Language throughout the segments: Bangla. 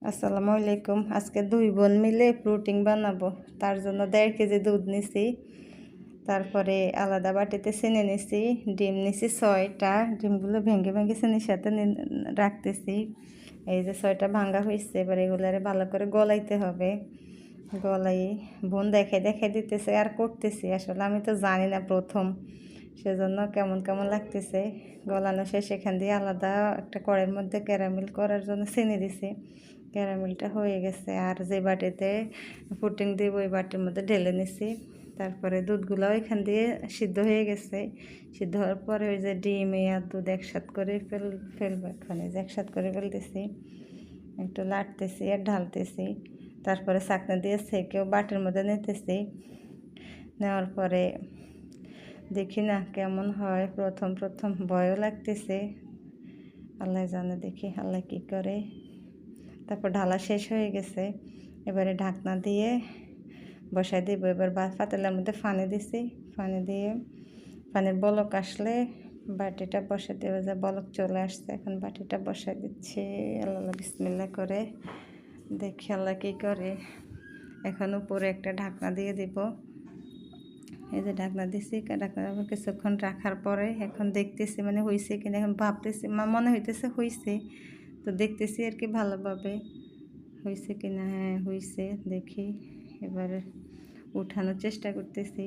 আসসালামু আলাইকুম। আজকে দুই বোন মিলে প্রোটিন বানাবো। তার জন্য 1.5 কেজি দুধ নিছি, তারপরে আলাদা বাটিতে চিনি নিছি, ডিম নিছি 6টা। ডিমগুলো ভেঙে ভেঙে চিনির সাথে রাখতেছি। এই যে 6টা ভাঙা হয়েছে, এবার এগুলারে ভালো করে গলাইতে হবে। গলাই বোন দেখাই দেখাই দিতেছে আর করতেছি। আসলে আমি তো জানি না প্রথম, সেজন্য কেমন কেমন লাগতেছে। গলানো শেষ, এখান দিয়ে আলাদা একটা কড়াইয়ের মধ্যে ক্যারামেল করার জন্য চিনি দিছি। ক্যারামেলটা হয়ে গেছে, আর যে বাটিতে পুডিং দিব ওই বাটির মধ্যে ঢেলে নিছি। তারপরে দুধগুলোও এখান দিয়ে সিদ্ধ হয়ে গেছে। সিদ্ধ হওয়ার পরে ওই যে ডিম আর দুধ একসাথ করে ফেলবো। এখানে যে একসাথ করে ফেলতেছি, একটু লাটতেছি আর ঢালতেছি। তারপরে ছাঁকনা দিয়ে সেকেও বাটির মধ্যে নিতেছি। নেওয়ার পরে দেখি না কেমন হয়। প্রথম প্রথম ভয়ও লাগতেছে, আল্লাহ জানে, দেখি আল্লাহ কী করে। তারপর ঢালা শেষ হয়ে গেছে, এবারে ঢাকনা দিয়ে বসাই দিব। এবার পাতিলের মধ্যে পানি দিছি, পানি দিয়ে পানির বলক আসলে বাটিটা বসাই দেবো। যে বলক চলে আসছে, এখন বাটিটা বসাই দিচ্ছি। আল্লাহ বিসমিল্লাহ করে দেখি আল্লাহ কী করে। এখন উপরে একটা ঢাকনা দিয়ে দিব। এই যে ঢাকনা দিছি, ঢাকনা কিছুক্ষণ রাখার পরে এখন দেখতেছি মানে হয়েছে কিনা। এখন ভাবতেছি, মনে হইতেছে হয়েছে, তো দেখতেছি আর কি ভালোভাবে হয়েছে কিনা। হ্যাঁ হয়েছে, দেখি। এবারে উঠানোর চেষ্টা করতেছি,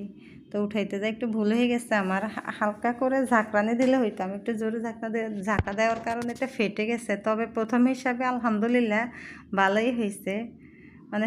তো উঠাইতে যাই একটু ভুল হয়ে গেছে আমার। হালকা করে ঝাঁকড়ানি দিলে হইতো, আমি একটু জোরে ঝাঁকা দেওয়ার কারণে এটা ফেটে গেছে। তবে প্রথম হিসাবে আলহামদুলিল্লাহ ভালোই হয়েছে। মানে